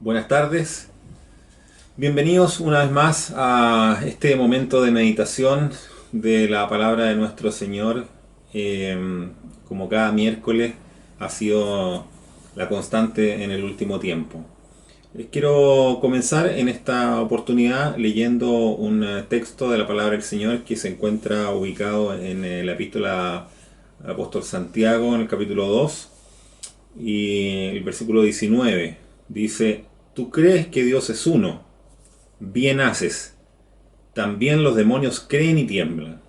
Buenas tardes, bienvenidos una vez más a este momento de meditación de la palabra de nuestro Señor. Como cada miércoles ha sido la constante en el último tiempo. Quiero comenzar en esta oportunidad leyendo un texto de la palabra del Señor que se encuentra ubicado en la epístola al apóstol Santiago en el capítulo 2 y el versículo 19. Dice: tú crees que Dios es uno, bien haces, también los demonios creen y tiemblan.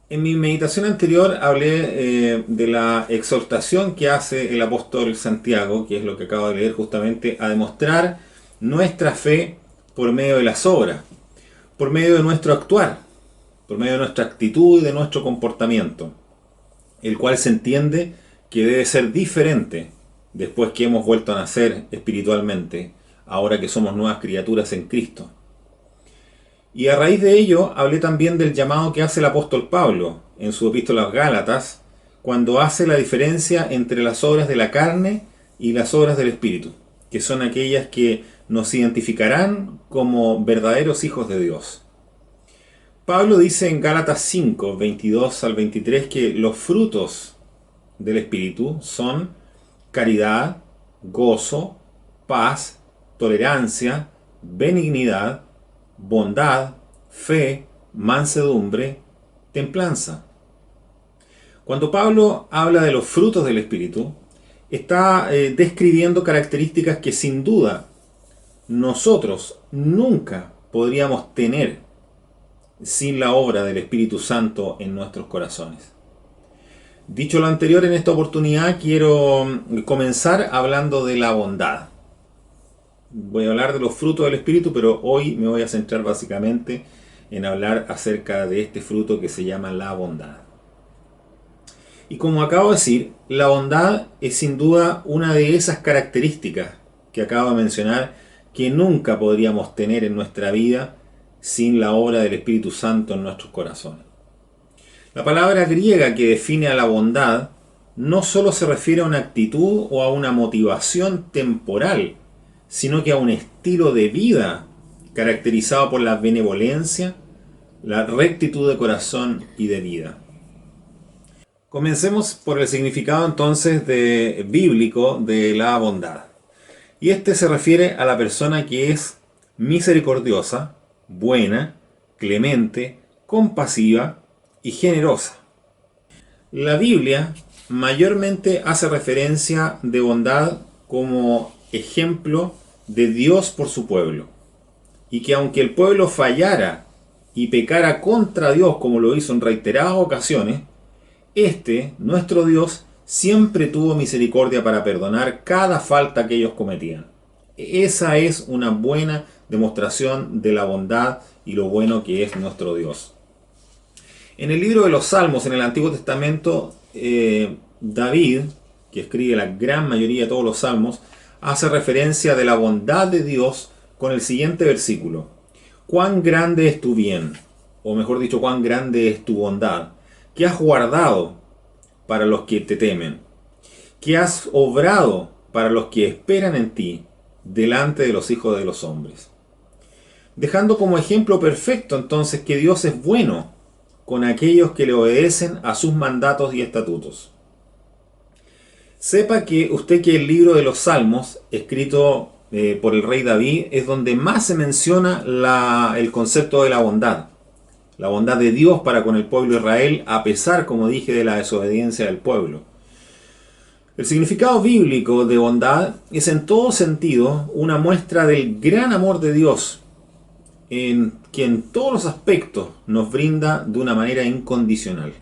En mi meditación anterior hablé de la exhortación que hace el apóstol Santiago, que es lo que acabo de leer justamente, a demostrar nuestra fe por medio de las obras, por medio de nuestro actuar, por medio de nuestra actitud y de nuestro comportamiento, el cual se entiende que debe ser diferente después que hemos vuelto a nacer espiritualmente, ahora que somos nuevas criaturas en Cristo. Y a raíz de ello hablé también del llamado que hace el apóstol Pablo en su epístola a los Gálatas, cuando hace la diferencia entre las obras de la carne y las obras del Espíritu, que son aquellas que nos identificarán como verdaderos hijos de Dios. Pablo dice en Gálatas 5, 22 al 23 que los frutos del Espíritu son caridad, gozo, paz, tolerancia, benignidad, bondad, fe, mansedumbre, templanza. Cuando Pablo habla de los frutos del Espíritu, está describiendo características que sin duda nosotros nunca podríamos tener sin la obra del Espíritu Santo en nuestros corazones. Dicho lo anterior, en esta oportunidad quiero comenzar hablando de la bondad. Voy a hablar de los frutos del Espíritu, pero hoy me voy a centrar básicamente en hablar acerca de este fruto que se llama la bondad. Y como acabo de decir, la bondad es sin duda una de esas características que acabo de mencionar que nunca podríamos tener en nuestra vida sin la obra del Espíritu Santo en nuestros corazones. La palabra griega que define a la bondad no solo se refiere a una actitud o a una motivación temporal, sino que a un estilo de vida caracterizado por la benevolencia, la rectitud de corazón y de vida. Comencemos por el significado entonces bíblico de la bondad. Y este se refiere a la persona que es misericordiosa, buena, clemente, compasiva y generosa. La Biblia mayormente hace referencia de bondad como ejemplo de Dios por su pueblo, y que aunque el pueblo fallara y pecara contra Dios como lo hizo en reiteradas ocasiones, nuestro Dios, siempre tuvo misericordia para perdonar cada falta que ellos cometían. Esa es una buena demostración de la bondad y lo bueno que es nuestro Dios. En el libro de los Salmos, en el Antiguo Testamento, David, que escribe la gran mayoría de todos los salmos, hace referencia de la bondad de Dios con el siguiente versículo: cuán grande es tu bien, o mejor dicho, cuán grande es tu bondad, que has guardado para los que te temen, que has obrado para los que esperan en ti, delante de los hijos de los hombres. Dejando como ejemplo perfecto entonces que Dios es bueno con aquellos que le obedecen a sus mandatos y estatutos. Sepa que usted que el libro de los Salmos, escrito por el rey David, es donde más se menciona el concepto de la bondad de Dios para con el pueblo de Israel, a pesar, como dije, de la desobediencia del pueblo. El significado bíblico de bondad es en todo sentido una muestra del gran amor de Dios, en que en todos los aspectos nos brinda de una manera incondicional.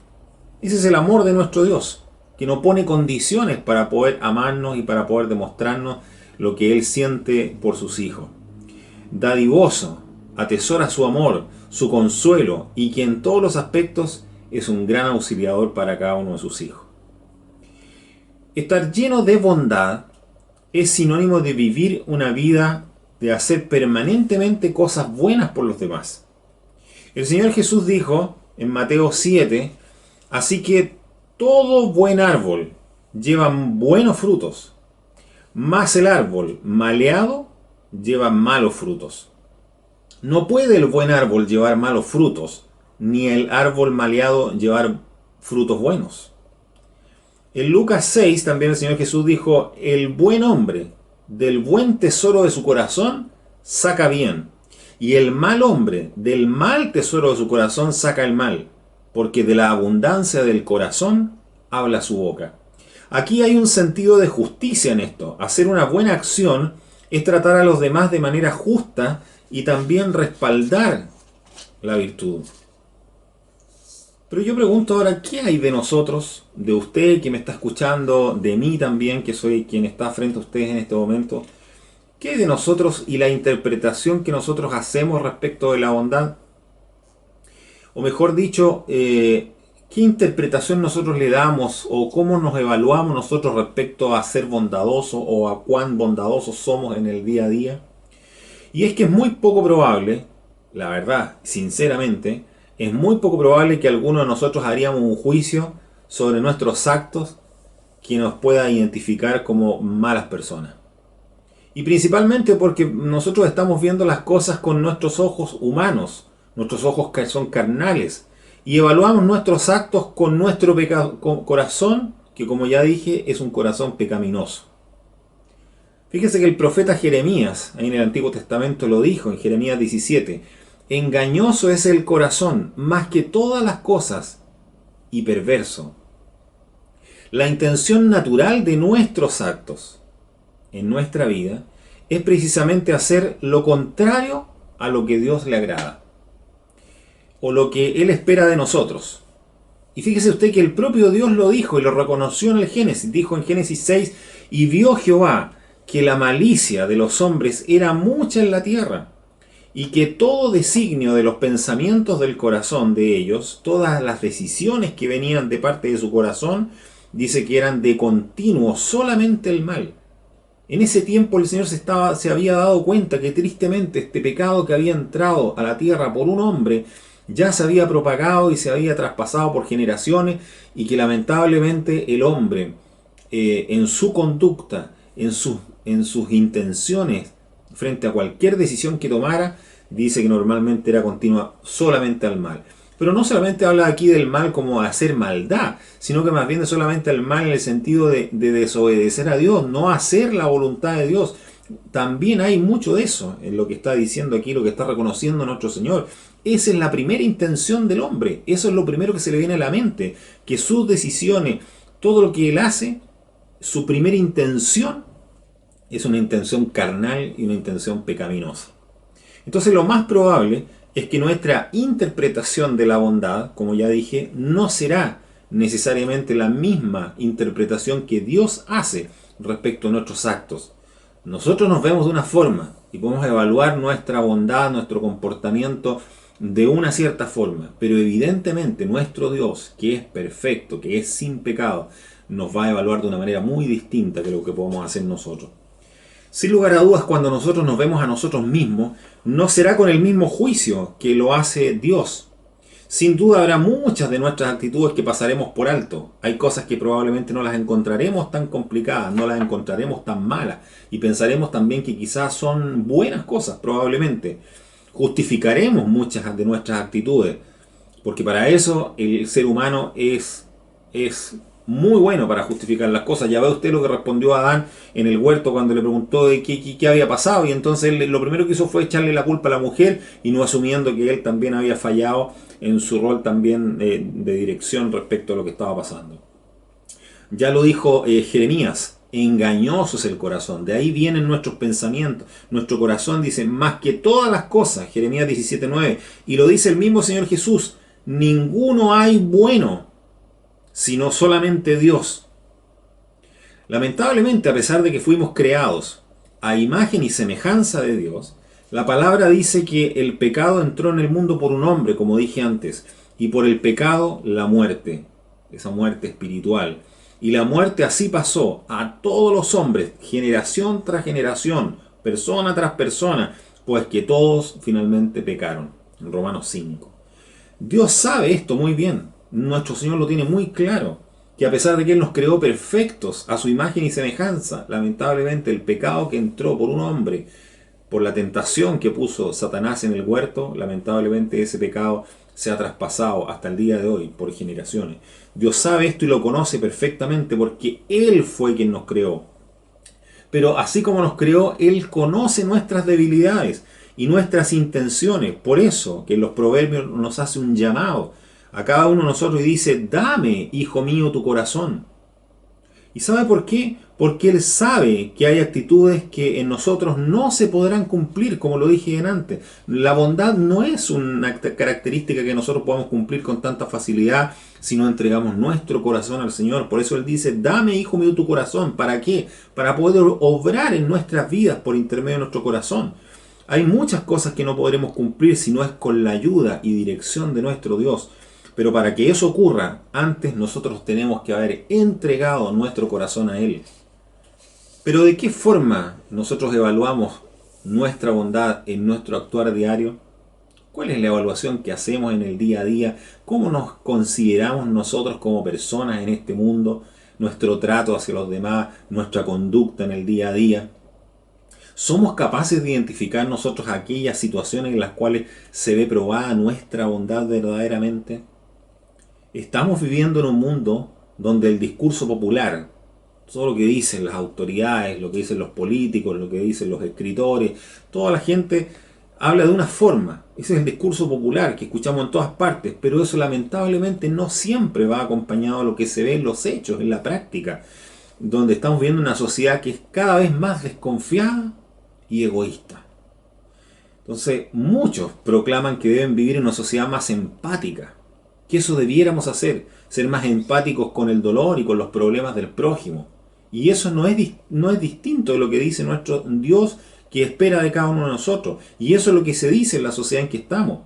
Ese es el amor de nuestro Dios, que no pone condiciones para poder amarnos y para poder demostrarnos lo que Él siente por sus hijos. Dadivoso, atesora su amor, su consuelo, y que en todos los aspectos es un gran auxiliador para cada uno de sus hijos. Estar lleno de bondad es sinónimo de vivir una vida de hacer permanentemente cosas buenas por los demás. El Señor Jesús dijo en Mateo 7, así que todo buen árbol lleva buenos frutos, Mas el árbol maleado lleva malos frutos. No puede el buen árbol llevar malos frutos, ni el árbol maleado llevar frutos buenos. En Lucas 6 también el Señor Jesús dijo, el buen hombre del buen tesoro de su corazón saca bien, y el mal hombre del mal tesoro de su corazón saca el mal, porque de la abundancia del corazón habla su boca. Aquí hay un sentido de justicia en esto. Hacer una buena acción es tratar a los demás de manera justa y también respaldar la virtud. Pero yo pregunto ahora, ¿qué hay de nosotros, de usted que me está escuchando, de mí también, que soy quien está frente a ustedes en este momento? ¿Qué hay de nosotros y la interpretación que nosotros hacemos respecto de la bondad? O mejor dicho, ¿qué interpretación nosotros le damos o cómo nos evaluamos nosotros respecto a ser bondadosos o a cuán bondadosos somos en el día a día? Y es que es muy poco probable, la verdad, sinceramente, es muy poco probable que alguno de nosotros haríamos un juicio sobre nuestros actos que nos pueda identificar como malas personas. Y principalmente porque nosotros estamos viendo las cosas con nuestros ojos humanos, nuestros ojos que son carnales, y evaluamos nuestros actos con nuestro corazón, que como ya dije, es un corazón pecaminoso. Fíjese que el profeta Jeremías, ahí en el Antiguo Testamento lo dijo, en Jeremías 17, engañoso es el corazón, más que todas las cosas, y perverso. La intención natural de nuestros actos en nuestra vida es precisamente hacer lo contrario a lo que Dios le agrada, o lo que Él espera de nosotros. Y fíjese usted que el propio Dios lo dijo y lo reconoció en el Génesis. Dijo en Génesis 6, y vio Jehová que la malicia de los hombres era mucha en la tierra, y que todo designio de los pensamientos del corazón de ellos, todas las decisiones que venían de parte de su corazón, dice que eran de continuo solamente el mal. En ese tiempo el Señor se había dado cuenta que tristemente este pecado que había entrado a la tierra por un hombre ya se había propagado y se había traspasado por generaciones, y que lamentablemente el hombre en su conducta, en sus intenciones frente a cualquier decisión que tomara, dice que normalmente era continua solamente al mal. Pero no solamente habla aquí del mal como hacer maldad, sino que más bien de solamente el mal en el sentido de desobedecer a Dios, no hacer la voluntad de Dios. También hay mucho de eso en lo que está diciendo aquí, lo que está reconociendo nuestro Señor. Esa es la primera intención del hombre, eso es lo primero que se le viene a la mente, que sus decisiones, todo lo que él hace, su primera intención es una intención carnal y una intención pecaminosa. Entonces lo más probable es que nuestra interpretación de la bondad, como ya dije, no será necesariamente la misma interpretación que Dios hace respecto a nuestros actos. Nosotros nos vemos de una forma y podemos evaluar nuestra bondad, nuestro comportamiento de una cierta forma, pero evidentemente nuestro Dios, que es perfecto, que es sin pecado, nos va a evaluar de una manera muy distinta que lo que podemos hacer nosotros. Sin lugar a dudas, cuando nosotros nos vemos a nosotros mismos, no será con el mismo juicio que lo hace Dios. Sin duda habrá muchas de nuestras actitudes que pasaremos por alto. Hay cosas que probablemente no las encontraremos tan complicadas, no las encontraremos tan malas, y pensaremos también que quizás son buenas cosas, probablemente. Justificaremos muchas de nuestras actitudes, porque para eso el ser humano es muy bueno para justificar las cosas. Ya ve usted lo que respondió Adán en el huerto cuando le preguntó de qué había pasado, y entonces él lo primero que hizo fue echarle la culpa a la mujer, y no asumiendo que él también había fallado en su rol también de dirección respecto a lo que estaba pasando. Ya lo dijo Jeremías, engañoso es el corazón, de ahí vienen nuestros pensamientos, nuestro corazón dice, más que todas las cosas, Jeremías 17:9, y lo dice el mismo Señor Jesús, ninguno hay bueno, sino solamente Dios. Lamentablemente, a pesar de que fuimos creados a imagen y semejanza de Dios, la palabra dice que el pecado entró en el mundo por un hombre, como dije antes, y por el pecado la muerte, esa muerte espiritual. Y la muerte así pasó a todos los hombres, generación tras generación, persona tras persona, pues que todos finalmente pecaron. En Romanos 5. Dios sabe esto muy bien. Nuestro Señor lo tiene muy claro. que a pesar de que Él nos creó perfectos a su imagen y semejanza, lamentablemente el pecado que entró por un hombre, por la tentación que puso Satanás en el huerto, lamentablemente ese pecado se ha traspasado hasta el día de hoy por generaciones. Dios sabe esto y lo conoce perfectamente porque Él fue quien nos creó. Pero así como nos creó, Él conoce nuestras debilidades y nuestras intenciones. Por eso que en los proverbios nos hace un llamado a cada uno de nosotros y dice: dame, hijo mío, tu corazón. ¿Y sabe por qué? Porque Él sabe que hay actitudes que en nosotros no se podrán cumplir, como lo dije antes. La bondad no es una característica que nosotros podamos cumplir con tanta facilidad si no entregamos nuestro corazón al Señor. Por eso Él dice: dame, hijo mío, tu corazón. ¿Para qué? Para poder obrar en nuestras vidas por intermedio de nuestro corazón. Hay muchas cosas que no podremos cumplir si no es con la ayuda y dirección de nuestro Dios. Pero para que eso ocurra, antes nosotros tenemos que haber entregado nuestro corazón a Él. Pero ¿de qué forma nosotros evaluamos nuestra bondad en nuestro actuar diario? ¿Cuál es la evaluación que hacemos en el día a día? ¿Cómo nos consideramos nosotros como personas en este mundo? Nuestro trato hacia los demás, nuestra conducta en el día a día. ¿Somos capaces de identificar nosotros aquellas situaciones en las cuales se ve probada nuestra bondad verdaderamente? Estamos viviendo en un mundo donde el discurso popular, todo lo que dicen las autoridades, lo que dicen los políticos, lo que dicen los escritores, toda la gente habla de una forma. Ese es el discurso popular que escuchamos en todas partes, pero eso lamentablemente no siempre va acompañado de lo que se ve en los hechos, en la práctica, donde estamos viendo una sociedad que es cada vez más desconfiada y egoísta. Entonces, muchos proclaman que deben vivir en una sociedad más empática, que eso debiéramos hacer, ser más empáticos con el dolor y con los problemas del prójimo. Y eso no es distinto de lo que dice nuestro Dios, que espera de cada uno de nosotros. Y eso es lo que se dice en la sociedad en que estamos.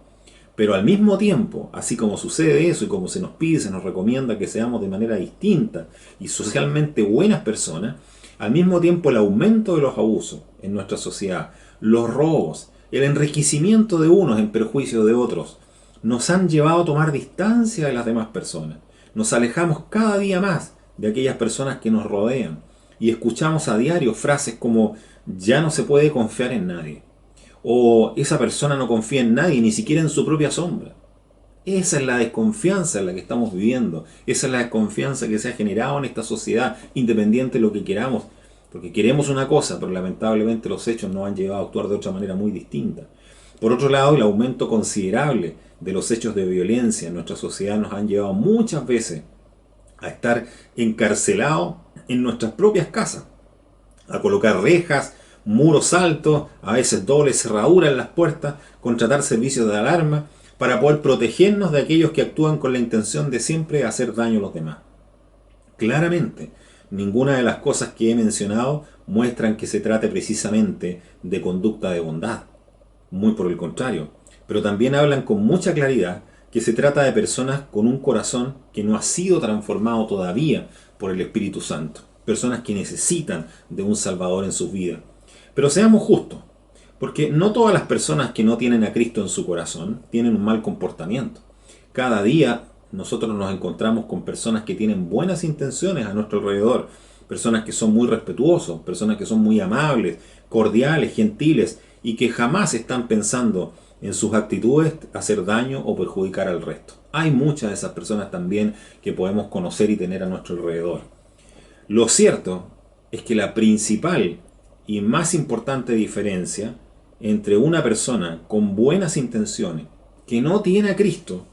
Pero al mismo tiempo, así como sucede eso y como se nos pide, se nos recomienda que seamos de manera distinta y socialmente buenas personas, al mismo tiempo el aumento de los abusos en nuestra sociedad, los robos, el enriquecimiento de unos en perjuicio de otros, nos han llevado a tomar distancia de las demás personas. Nos alejamos cada día más de aquellas personas que nos rodean y escuchamos a diario frases como: ya no se puede confiar en nadie, o esa persona no confía en nadie, ni siquiera en su propia sombra. Esa es la desconfianza en la que estamos viviendo, esa es la desconfianza que se ha generado en esta sociedad, independiente de lo que queramos, porque queremos una cosa, pero lamentablemente los hechos nos han llevado a actuar de otra manera muy distinta. Por otro lado, el aumento considerable de los hechos de violencia en nuestra sociedad nos han llevado muchas veces a estar encarcelados en nuestras propias casas, a colocar rejas, muros altos, a veces doble cerradura en las puertas, contratar servicios de alarma, para poder protegernos de aquellos que actúan con la intención de siempre hacer daño a los demás. Claramente, ninguna de las cosas que he mencionado muestran que se trate precisamente de conducta de bondad. Muy por el contrario, pero también hablan con mucha claridad que se trata de personas con un corazón que no ha sido transformado todavía por el Espíritu Santo. Personas que necesitan de un Salvador en sus vidas. Pero seamos justos, porque no todas las personas que no tienen a Cristo en su corazón tienen un mal comportamiento. Cada día nosotros nos encontramos con personas que tienen buenas intenciones a nuestro alrededor, personas que son muy respetuosos, personas que son muy amables, cordiales, gentiles, y que jamás están pensando en sus actitudes hacer daño o perjudicar al resto. Hay muchas de esas personas también que podemos conocer y tener a nuestro alrededor. Lo cierto es que la principal y más importante diferencia entre una persona con buenas intenciones, que no tiene a Cristo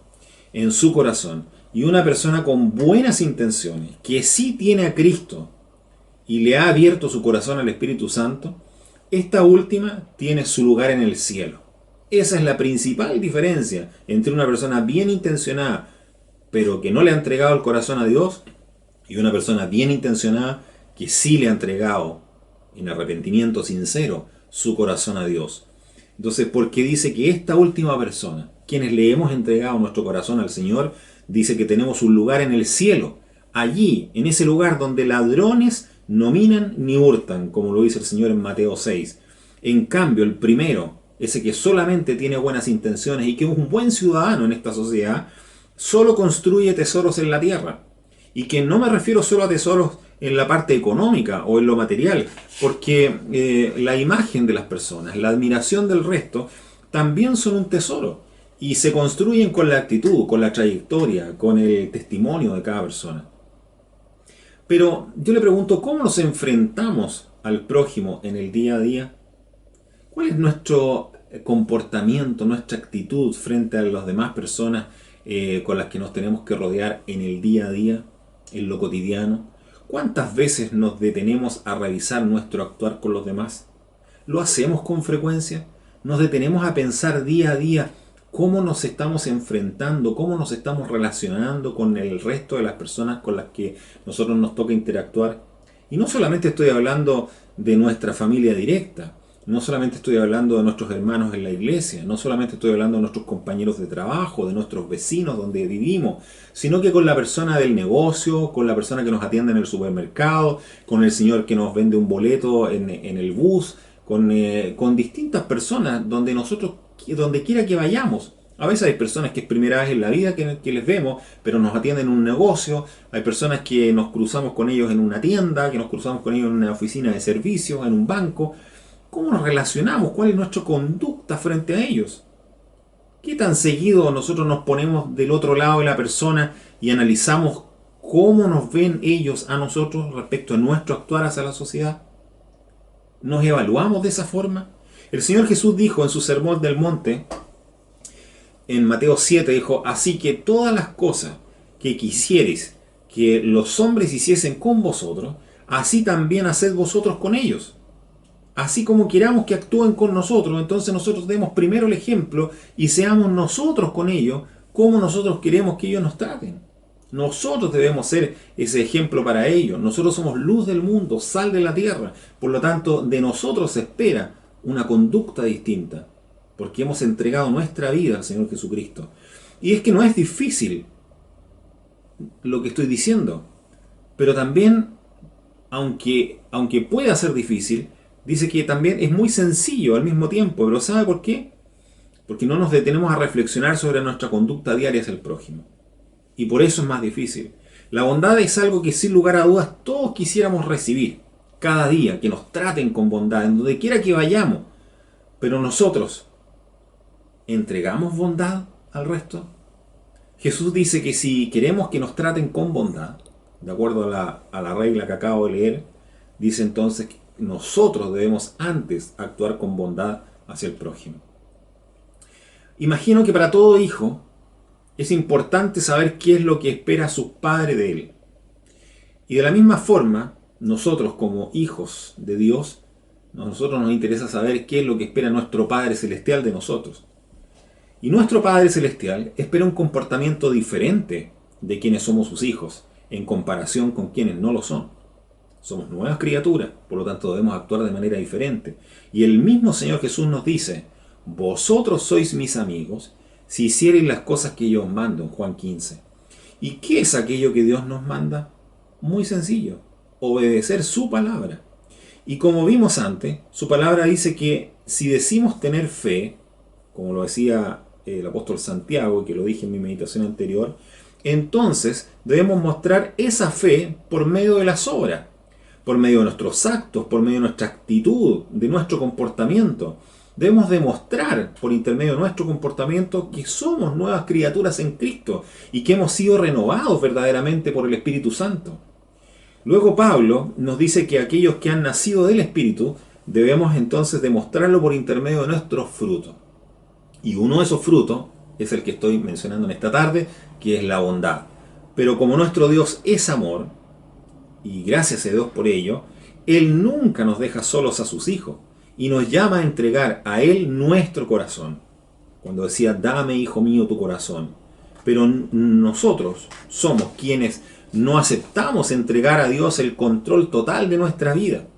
en su corazón, y una persona con buenas intenciones, que sí tiene a Cristo y le ha abierto su corazón al Espíritu Santo, esta última tiene su lugar en el cielo. Esa es la principal diferencia entre una persona bien intencionada, pero que no le ha entregado el corazón a Dios, y una persona bien intencionada que sí le ha entregado en arrepentimiento sincero su corazón a Dios. Entonces, porque dice que esta última persona, quienes le hemos entregado nuestro corazón al Señor, dice que tenemos un lugar en el cielo, allí, en ese lugar donde ladrones no minan ni hurtan, como lo dice el Señor en Mateo 6. En cambio, el primero, ese que solamente tiene buenas intenciones y que es un buen ciudadano en esta sociedad, solo construye tesoros en la tierra. Y que no me refiero solo a tesoros en la parte económica o en lo material, porque la imagen de las personas, la admiración del resto, también son un tesoro y se construyen con la actitud, con la trayectoria, con el testimonio de cada persona. Pero yo le pregunto, ¿cómo nos enfrentamos al prójimo en el día a día? ¿Cuál es nuestro comportamiento, nuestra actitud frente a las demás personas con las que nos tenemos que rodear en el día a día, en lo cotidiano? ¿Cuántas veces nos detenemos a revisar nuestro actuar con los demás? ¿Lo hacemos con frecuencia? ¿Nos detenemos a pensar día a día cómo nos estamos enfrentando, cómo nos estamos relacionando con el resto de las personas con las que nosotros nos toca interactuar? Y no solamente estoy hablando de nuestra familia directa, no solamente estoy hablando de nuestros hermanos en la iglesia, no solamente estoy hablando de nuestros compañeros de trabajo, de nuestros vecinos donde vivimos, sino que con la persona del negocio, con la persona que nos atiende en el supermercado, con el señor que nos vende un boleto en el bus, con distintas personas donde nosotros, donde quiera que vayamos. A veces hay personas que es primera vez en la vida que les vemos, pero nos atienden en un negocio. Hay personas que nos cruzamos con ellos en una tienda, que nos cruzamos con ellos en una oficina de servicios, en un banco. ¿Cómo nos relacionamos? ¿Cuál es nuestra conducta frente a ellos? ¿Qué tan seguido nosotros nos ponemos del otro lado de la persona y analizamos cómo nos ven ellos a nosotros respecto a nuestro actuar hacia la sociedad? ¿Nos evaluamos de esa forma? El Señor Jesús dijo en su sermón del monte, en Mateo 7, dijo: así que todas las cosas que quisierais que los hombres hiciesen con vosotros, así también haced vosotros con ellos. Así como queramos que actúen con nosotros, entonces nosotros demos primero el ejemplo y seamos nosotros con ellos como nosotros queremos que ellos nos traten. Nosotros debemos ser ese ejemplo para ellos. Nosotros somos luz del mundo, sal de la tierra. Por lo tanto, de nosotros se espera una conducta distinta, porque hemos entregado nuestra vida al Señor Jesucristo. Y es que no es difícil lo que estoy diciendo, pero también, aunque pueda ser difícil, dice que también es muy sencillo al mismo tiempo. ¿Pero sabe por qué? Porque no nos detenemos a reflexionar sobre nuestra conducta diaria hacia el prójimo. Y por eso es más difícil. La bondad es algo que sin lugar a dudas todos quisiéramos recibir cada día, que nos traten con bondad, en donde quiera que vayamos. Pero nosotros, ¿entregamos bondad al resto? Jesús dice que si queremos que nos traten con bondad, de acuerdo a la regla que acabo de leer, dice entonces que nosotros debemos antes actuar con bondad hacia el prójimo. Imagino que para todo hijo es importante saber qué es lo que espera su padre de él. Y de la misma forma, nosotros como hijos de Dios, a nosotros nos interesa saber qué es lo que espera nuestro Padre Celestial de nosotros. Y nuestro Padre Celestial espera un comportamiento diferente de quienes somos sus hijos, en comparación con quienes no lo son. Somos nuevas criaturas, por lo tanto debemos actuar de manera diferente. Y el mismo Señor Jesús nos dice: vosotros sois mis amigos si hiciereis las cosas que yo os mando, en Juan 15. ¿Y qué es aquello que Dios nos manda? Muy sencillo: obedecer su palabra. Y como vimos antes, su palabra dice que si decimos tener fe, como lo decía el apóstol Santiago, que lo dije en mi meditación anterior, entonces debemos mostrar esa fe por medio de las obras, por medio de nuestros actos, por medio de nuestra actitud, de nuestro comportamiento. Debemos demostrar por intermedio de nuestro comportamiento que somos nuevas criaturas en Cristo y que hemos sido renovados verdaderamente por el Espíritu Santo. Luego Pablo nos dice que aquellos que han nacido del Espíritu debemos entonces demostrarlo por intermedio de nuestros frutos. Y uno de esos frutos es el que estoy mencionando en esta tarde, que es la bondad. Pero como nuestro Dios es amor, y gracias a Dios por ello, Él nunca nos deja solos a sus hijos y nos llama a entregar a Él nuestro corazón. Cuando decía: dame, hijo mío, tu corazón. Pero nosotros somos quienes no aceptamos entregar a Dios el control total de nuestra vida.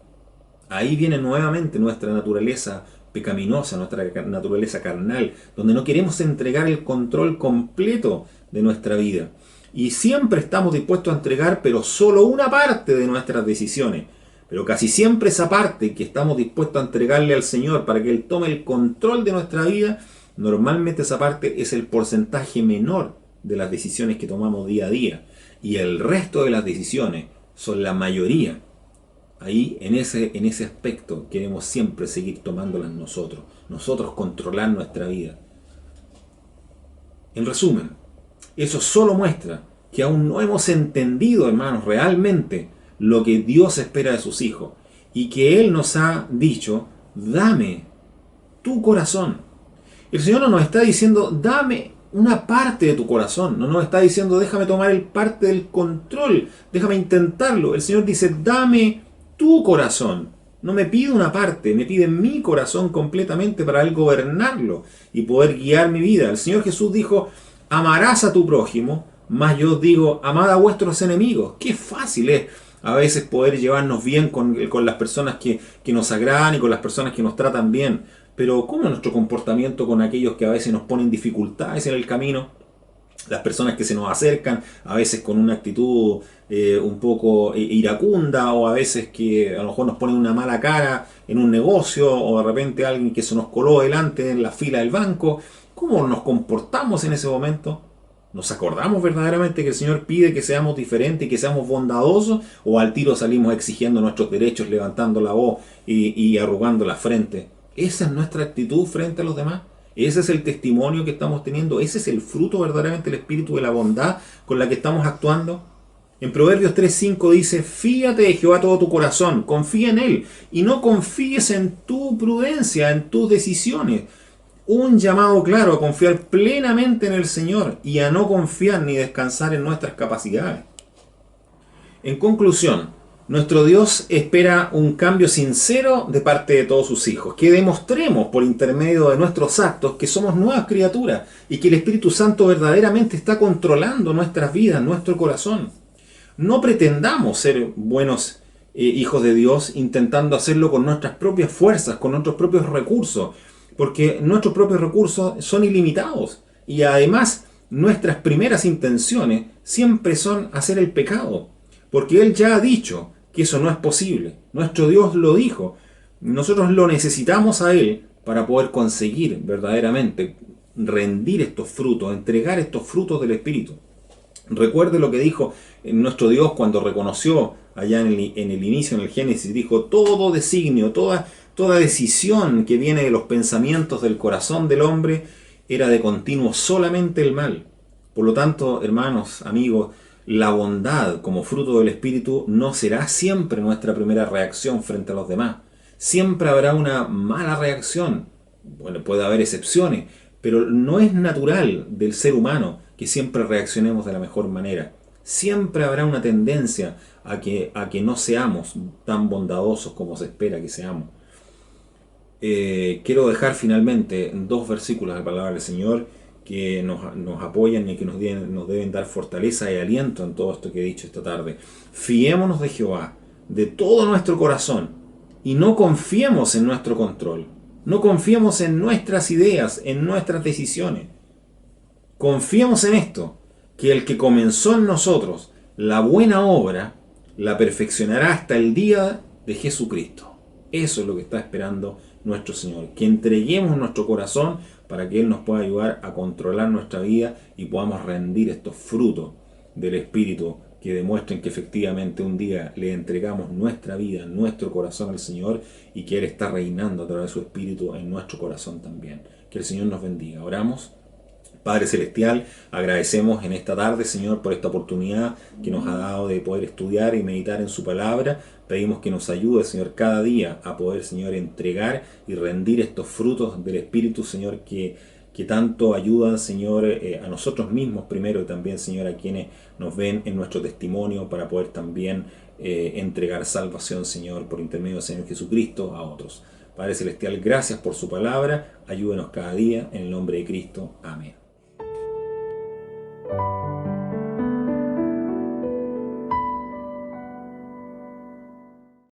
Ahí viene nuevamente nuestra naturaleza pecaminosa, nuestra naturaleza carnal, donde no queremos entregar el control completo de nuestra vida. Y siempre estamos dispuestos a entregar, pero solo una parte de nuestras decisiones. Pero casi siempre esa parte que estamos dispuestos a entregarle al Señor para que Él tome el control de nuestra vida, normalmente esa parte es el porcentaje menor de las decisiones que tomamos día a día. Y el resto de las decisiones son la mayoría. Ahí, en ese aspecto, queremos siempre seguir tomándolas nosotros. Nosotros controlar nuestra vida. En resumen, eso solo muestra que aún no hemos entendido, hermanos, realmente lo que Dios espera de sus hijos. Y que Él nos ha dicho, dame tu corazón. El Señor no nos está diciendo, dame una parte de tu corazón. No nos está diciendo, déjame tomar el parte del control, déjame intentarlo. El Señor dice, dame tu corazón. No me pide una parte, me pide mi corazón completamente para Él gobernarlo y poder guiar mi vida. El Señor Jesús dijo, amarás a tu prójimo, mas yo digo, amad a vuestros enemigos. Qué fácil es a veces poder llevarnos bien con las personas que nos agradan y con las personas que nos tratan bien. Pero ¿cómo es nuestro comportamiento con aquellos que a veces nos ponen dificultades en el camino? Las personas que se nos acercan, a veces con una actitud un poco iracunda, o a veces que a lo mejor nos ponen una mala cara en un negocio, o de repente alguien que se nos coló delante en la fila del banco. ¿Cómo nos comportamos en ese momento? ¿Nos acordamos verdaderamente que el Señor pide que seamos diferentes y que seamos bondadosos? ¿O al tiro salimos exigiendo nuestros derechos, levantando la voz y arrugando la frente? ¿Esa es nuestra actitud frente a los demás? ¿Ese es el testimonio que estamos teniendo? ¿Ese es el fruto verdaderamente del espíritu de la bondad con la que estamos actuando? En Proverbios 3:5 dice, fíate de Jehová todo tu corazón, confía en Él y no confíes en tu prudencia, en tus decisiones. Un llamado claro a confiar plenamente en el Señor y a no confiar ni descansar en nuestras capacidades. En conclusión, nuestro Dios espera un cambio sincero de parte de todos sus hijos, que demostremos por intermedio de nuestros actos que somos nuevas criaturas y que el Espíritu Santo verdaderamente está controlando nuestras vidas, nuestro corazón. No pretendamos ser buenos hijos de Dios intentando hacerlo con nuestras propias fuerzas, con nuestros propios recursos, porque nuestros propios recursos son ilimitados y además nuestras primeras intenciones siempre son hacer el pecado, porque Él ya ha dicho que eso no es posible. Nuestro Dios lo dijo. Nosotros lo necesitamos a Él para poder conseguir verdaderamente rendir estos frutos, entregar estos frutos del Espíritu. Recuerde lo que dijo nuestro Dios cuando reconoció allá en el inicio, en el Génesis, dijo, todo designio, toda decisión que viene de los pensamientos del corazón del hombre era de continuo solamente el mal. Por lo tanto, hermanos, amigos, la bondad como fruto del Espíritu no será siempre nuestra primera reacción frente a los demás. Siempre habrá una mala reacción. Bueno, puede haber excepciones, pero no es natural del ser humano que siempre reaccionemos de la mejor manera. Siempre habrá una tendencia a que no seamos tan bondadosos como se espera que seamos. Quiero dejar finalmente 2 versículos de la palabra del Señor que nos apoyan y que nos deben dar fortaleza y aliento en todo esto que he dicho esta tarde. Fiémonos de Jehová de todo nuestro corazón y no confiemos en nuestro control. No confiemos en nuestras ideas, en nuestras decisiones. Confiemos en esto, que el que comenzó en nosotros la buena obra, la perfeccionará hasta el día de Jesucristo. Eso es lo que está esperando nuestro Señor, que entreguemos nuestro corazón para que Él nos pueda ayudar a controlar nuestra vida y podamos rendir estos frutos del Espíritu que demuestren que efectivamente un día le entregamos nuestra vida, nuestro corazón al Señor y que Él está reinando a través de su Espíritu en nuestro corazón también. Que el Señor nos bendiga. Oramos. Padre Celestial, agradecemos en esta tarde, Señor, por esta oportunidad que nos ha dado de poder estudiar y meditar en su palabra. Pedimos que nos ayude, Señor, cada día a poder, Señor, entregar y rendir estos frutos del Espíritu, Señor, que tanto ayudan, Señor, a nosotros mismos primero y también, Señor, a quienes nos ven en nuestro testimonio para poder también entregar salvación, Señor, por intermedio del Señor Jesucristo a otros. Padre Celestial, gracias por su palabra. Ayúdenos cada día en el nombre de Cristo. Amén.